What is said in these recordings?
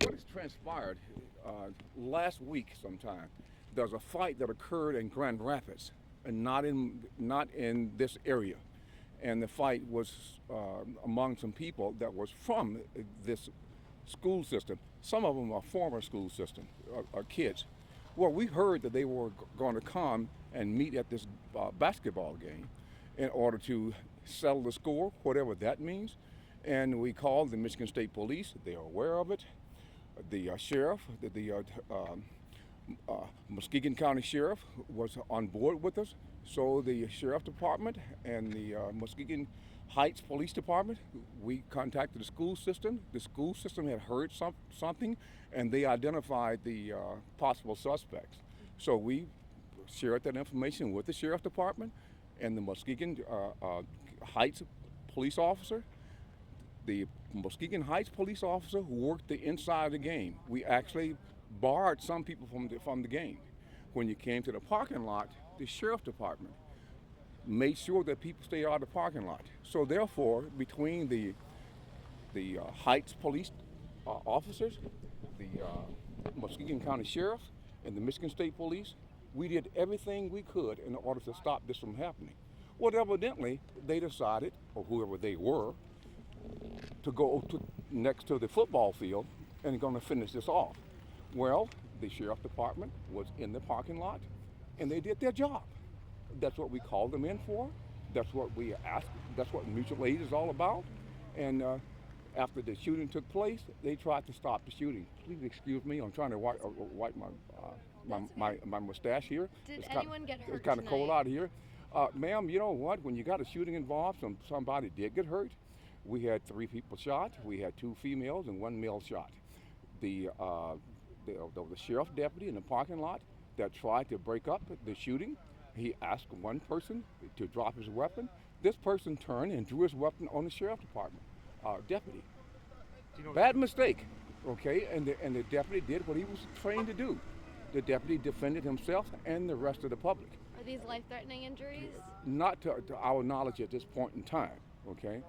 what has transpired last week sometime, there's a fight that occurred in Grand Rapids and not in this area. And the fight was among some people that was from this school system. Some of them are former school system kids. Well, we heard that they were going to come and meet at this basketball game in order to settle the score, whatever that means. And we called the Michigan State Police. They are aware of it. The sheriff, Muskegon County Sheriff was on board with us. So the Sheriff Department and the Muskegon Heights Police Department, we contacted the school system. The school system had heard something, and they identified the possible suspects. So we shared that information with the Sheriff Department and the Muskegon Heights police officer. The Muskegon Heights police officer who worked the inside of the game. We actually barred some people from the game. When you came to the parking lot, the Sheriff Department made sure that people stay out of the parking lot. So therefore, between the Heights police officers, the Muskegon County Sheriff, and the Michigan State Police, we did everything we could in order to stop this from happening. Well, evidently, they decided, or whoever they were, to go next to the football field and going to finish this off. Well, the Sheriff Department was in the parking lot, and they did their job. That's what we called them in for. That's what we asked. That's what mutual aid is all about. And after the shooting took place, they tried to stop the shooting. Please excuse me. I'm trying to wipe my mustache here. Did anyone get hurt It's kind of tonight? cold out here. Ma'am, you know what? When you got a shooting involved, somebody did get hurt. We had 3 people shot. We had 2 females and 1 male shot. The sheriff deputy in the parking lot that tried to break up the shooting, he asked one person to drop his weapon. This person turned and drew his weapon on the sheriff department deputy. Bad mistake, okay? And the deputy did what he was trained to do. The deputy defended himself and the rest of the public. Are these life-threatening injuries? Not to our knowledge at this point in time, okay?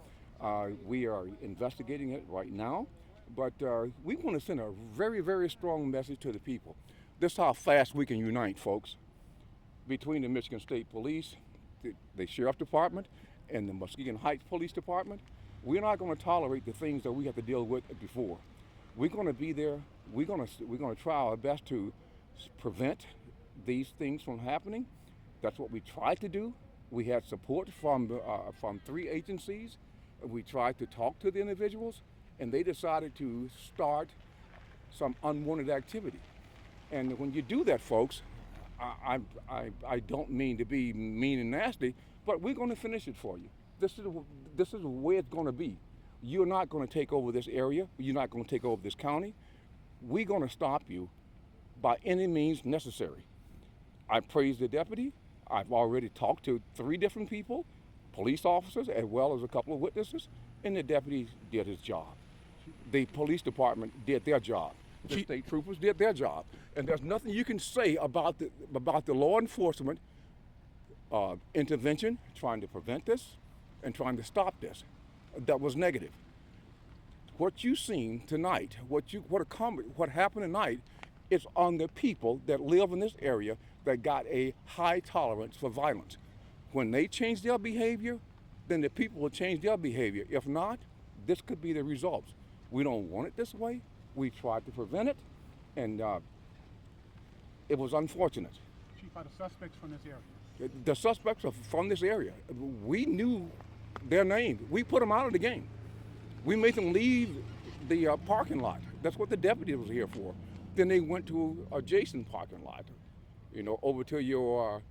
We are investigating it right now, but we want to send a very, very strong message to the people. This is how fast we can unite, folks, between the Michigan State Police, the Sheriff Department, and the Muskegon Heights Police Department. We're not going to tolerate the things that we have to deal with before. We're going to be there. We're going to try our best to prevent these things from happening. That's what we tried to do. We had support from 3 agencies. We tried to talk to the individuals, and they decided to start some unwanted activity. And when you do that, folks, I don't mean to be mean and nasty, but we're going to finish it for you. This is the way it's going to be. You're not going to take over this area. You're not going to take over this county. We're going to stop you by any means necessary. I praise the deputy. I've already talked to 3 different people, police officers as well as a couple of witnesses, and the deputy did his job. The police department did their job. The state troopers did their job. And there's nothing you can say about the law enforcement intervention, trying to prevent this and trying to stop this. That was negative. What you've seen tonight, what happened tonight, is on the people that live in this area that got a high tolerance for violence. When they change their behavior, then the people will change their behavior. If not, this could be the results. We don't want it this way. We tried to prevent it, and it was unfortunate. Chief, are the suspects from this area? The suspects are from this area. We knew their name. We put them out of the game. We made them leave the parking lot. That's what the deputy was here for. Then they went to adjacent parking lot, over to your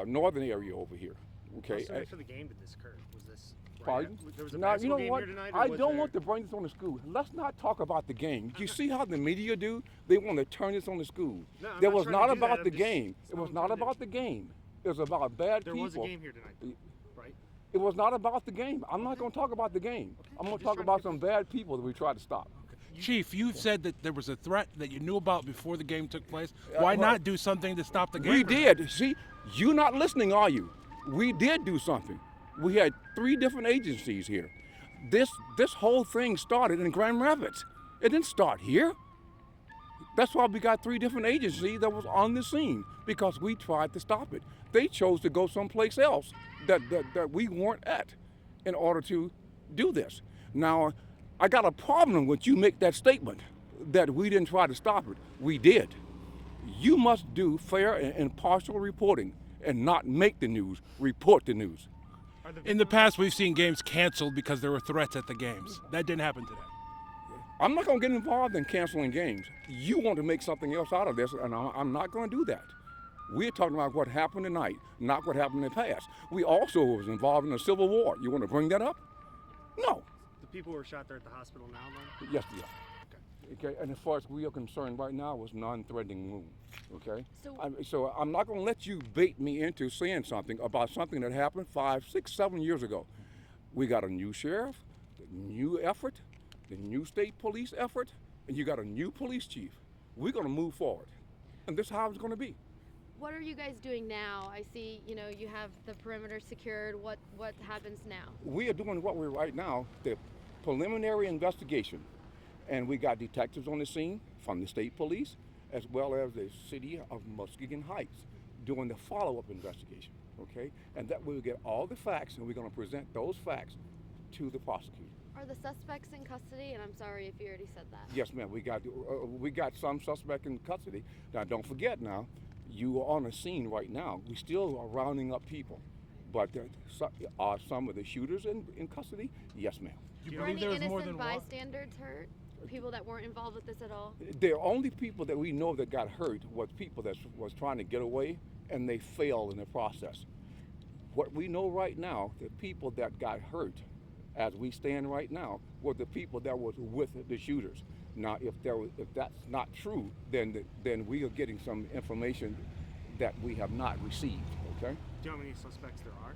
northern area over here. Okay. How soon after the game did this occur? Was this? Pardon? There was a Now, basketball game what? here tonight, or I was don't there- want to bring this on the school. Let's not talk about the game. You see how the media do? They want to turn this on the school. No, I'm There not was trying to not do that. about I'm the just- game. that's It all was I'm not trying to about do. the game. It was about bad There people. was a game here tonight, right? It was not about the game. I'm not going to talk about the game. I'm going to just talk trying about to- some bad people that we tried to stop. Chief, you've said that there was a threat that you knew about before the game took place. Why well, not do something to stop the game? We did. See, you're not listening, are you? We did do something. We had 3 different agencies here. This whole thing started in Grand Rapids. It didn't start here. That's why we got 3 different agencies that was on the scene, because we tried to stop it. They chose to go someplace else that we weren't at in order to do this. Now, I got a problem when you make that statement that we didn't try to stop it. We did. You must do fair and impartial reporting and not make the news, report the news. In the past, we've seen games canceled because there were threats at the games. That didn't happen today. I'm not going to get involved in canceling games. You want to make something else out of this, and I'm not going to do that. We're talking about what happened tonight, not what happened in the past. We also was involved in a civil war. You want to bring that up? No. The people who were shot there at the hospital now, then? Yes, we are. Okay, and as far as we are concerned right now, it was non-threatening wound. Okay, so I'm not going to let you bait me into saying something about something that happened 5, 6, 7 years ago. We got a new sheriff, the new effort, the new state police effort, and you got a new police chief. We're going to move forward, and this is how it's going to be. What are you guys doing now? I see, you have the perimeter secured. What happens now? We are doing what we're right now, the preliminary investigation. And we got detectives on the scene from the state police, as well as the city of Muskegon Heights, doing the follow-up investigation, okay? And that we'll get all the facts, and we're gonna present those facts to the prosecutor. Are the suspects in custody? And I'm sorry if you already said that. Yes, ma'am, we got some suspect in custody. Now, don't forget now, you are on the scene right now. We still are rounding up people. But are some of the shooters in custody? Yes, ma'am. Do you Were believe any there was innocent more than one? bystanders hurt? People that weren't involved with this at all? The only people that we know that got hurt was people that was trying to get away, and they failed in the process. What we know right now, the people that got hurt, as we stand right now, were the people that was with the shooters. Now, if that's not true, then we are getting some information that we have not received. Okay? Do you know how many suspects there are?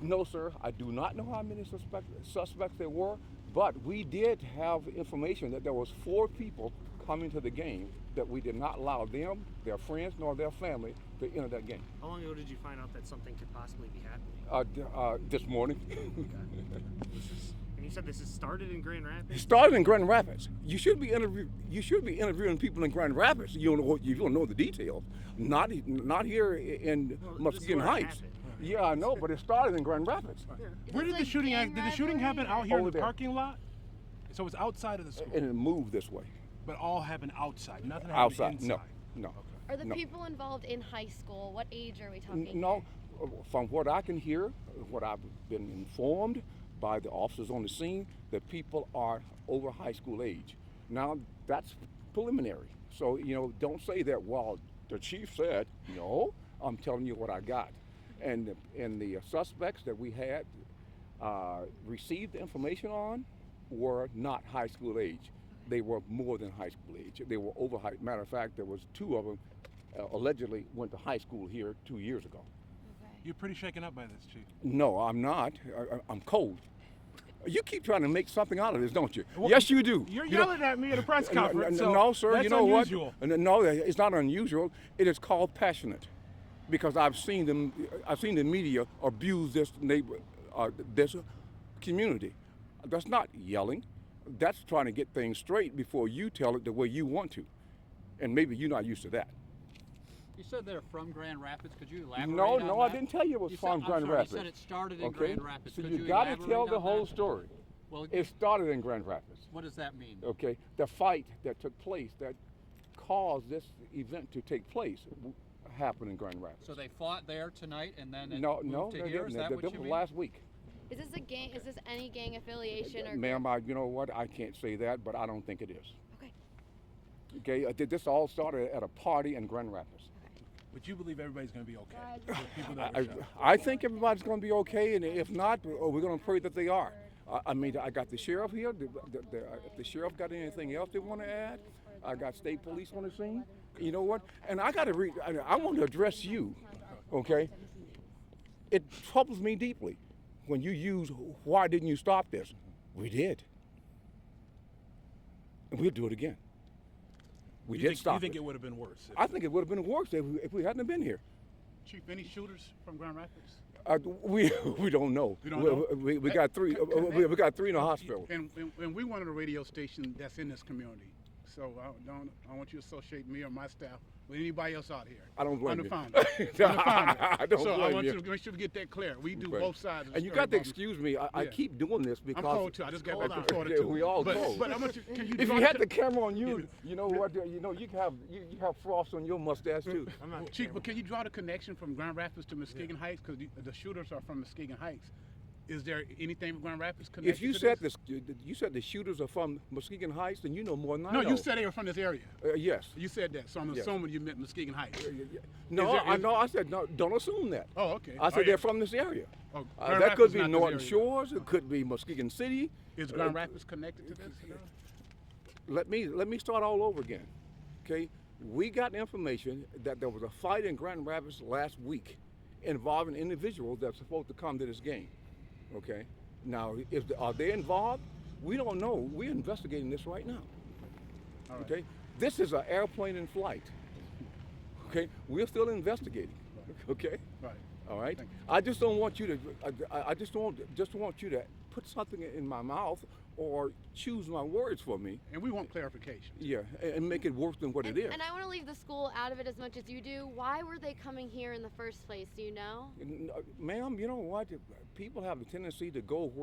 No, sir. I do not know how many suspects there were. But we did have information that there was 4 people coming to the game that we did not allow them, their friends, nor their family to enter that game. How long ago did you find out that something could possibly be happening? This morning. And you said this has started in Grand Rapids? It started in Grand Rapids. You should be interviewing people in Grand Rapids. You don't know the details. Not here in Muskegon Heights. Yeah, I know, but it started in Grand Rapids. Where did the shooting gang did the shooting happen out here in Over the there. parking lot? So it's outside of the school. And it moved this way. But all happened outside. Nothing happened Outside. inside. No. Are the No. people involved in high school? What age are we talking? No, from what I can hear, what I've been informed by the officers on the scene, that people are over high school age. Now, that's preliminary. So, don't say that, well, the chief said. No, I'm telling you what I got. And the suspects that we had received the information on were not high school age. They were more than high school age. They were over high. Matter of fact, there was 2 of them allegedly went to high school here 2 years ago. Okay. You're pretty shaken up by this, Chief. No, I'm not. I'm cold. You keep trying to make something out of this, don't you? Well, Yes, you do. You're You know- yelling at me at a press conference. No, sir. That's You know unusual. what? No, it's not unusual. It is called passionate, because I've seen the media abuse this this community. That's not yelling. That's trying to get things straight before you tell it the way you want to, and maybe you're not used to that. You said they're from Grand Rapids. Could you elaborate No, on no, that? I didn't tell you it was from Grand Rapids. You said it started in Okay, Grand Rapids. so Could you got to elaborate tell the on whole that? story. Well, It started in Grand Rapids. what does that mean? Okay, the fight that took place that caused this event to take place happened in Grand Rapids. So they fought there tonight and then it No, moved to they here? Is didn't. that That what was you mean? last week. Is this a gang? Is this any gang affiliation or? Ma'am, you know what? I can't say that, but I don't think it is. Okay. Okay, this all started at a party in Grand Rapids. But you believe everybody's going to be okay? The people that were I, shot. I think everybody's going to be okay, and if not, we're going to pray that they are. I mean, I got the sheriff here. If the sheriff got anything else they want to add, I got state police on the scene. You know what? And I got to I want to address you, okay? It troubles me deeply when you use, why didn't you stop this? We did. And we'll do it again. We did stop You think it. it would have been worse? I think it would have been worse if we hadn't have been here. Chief, any shooters from Grand Rapids? We we don't know. You don't know? We got three. We got three in the hospital. And we one of the radio stations that's in this community. So I want you to associate me or my staff with anybody else out here. I don't blame I'm the you. founder. I'm the founder. I don't so blame I want you. to make sure we get that clear. We do Right. both sides. Of the And you story got to about- excuse me. I Yeah. keep doing this because I'm cold too. I just got back from Florida Yeah, too. we all but, cold. But I want you. Can you If draw you had the the camera on you, you know what? You know you have frost on your mustache too. Chief, but can you draw the connection from Grand Rapids to Muskegon Heights? Because the shooters are from Muskegon Heights. Is there anything with Grand Rapids connected? If you to said this? you said the shooters are from Muskegon Heights, then you know more than I No, know. you said they were from this area. Yes. You said that, so I'm Yes. assuming you meant Muskegon Heights. No, there- I know. I said no. Don't assume that. Oh, okay. I said Oh, yeah. they're from this area. Oh, Grand That Rapids could is be not this Norton area. Shores. It could be Muskegon City. Is Grand Rapids connected to this? Let me start all over again. Okay, we got information that there was a fight in Grand Rapids last week involving individuals that's supposed to come to this game. Okay, now are they involved? We don't know. We're investigating this right now. All right. Okay, this is an airplane in flight. Okay, we're still investigating. Okay. Right. All right. Thank you. I just don't want you to. I just want you to put something in my mouth or choose my words for me. And we want clarification. Yeah, and make it worse than what it is. And I want to leave the school out of it as much as you do. Why were they coming here in the first place? Do you know? Ma'am, you know what? People have a tendency to go where